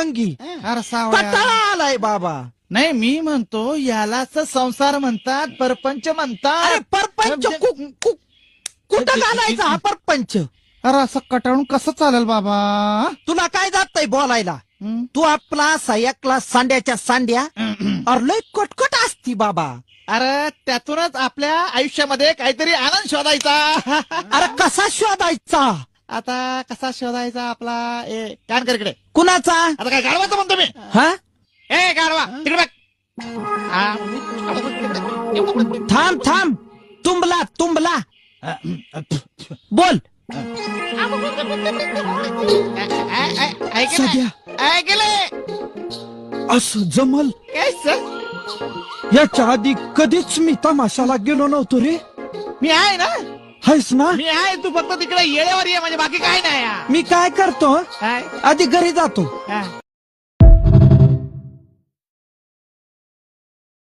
अंगी अरे सावळ्या. पटाळा आलाय बाबा. नाही मी म्हणतो यालाच संसार म्हणतात, परपंच म्हणतात. अरे परपंच कुठं घालायचा हा परपंच? अरे असं कटाळून कसं चालेल बाबा? तुला काय जातंय बोलायला? हं? तू आपला सयकला सांड्याच्या सांड्या अरे लय कटकट असती बाबा. अरे त्यातूनच आपल्या आयुष्यामध्ये काहीतरी आनंद शोधायचा. अरे कसा शोधायचा? आता कसा शोधायचा आपला? कान कर इकडे. कुणाचा? आता काय गाढवाचं म्हणतो मी? हा ए गाढवा तिकडे बघ. हा. थांब थांब. तुंबला तुंबला बोल. सध्या ऐकले असं जमल काय सर? याच्या आधी कधीच मी तमाशाला गेलो नव्हतो रे. मी आहे ना, हायस ना? मी आहे. तू फक्त तिकडे येळेवर ये म्हणजे बाकी काय नाही. मी काय करतो काय? आधी घरी जातो. हा.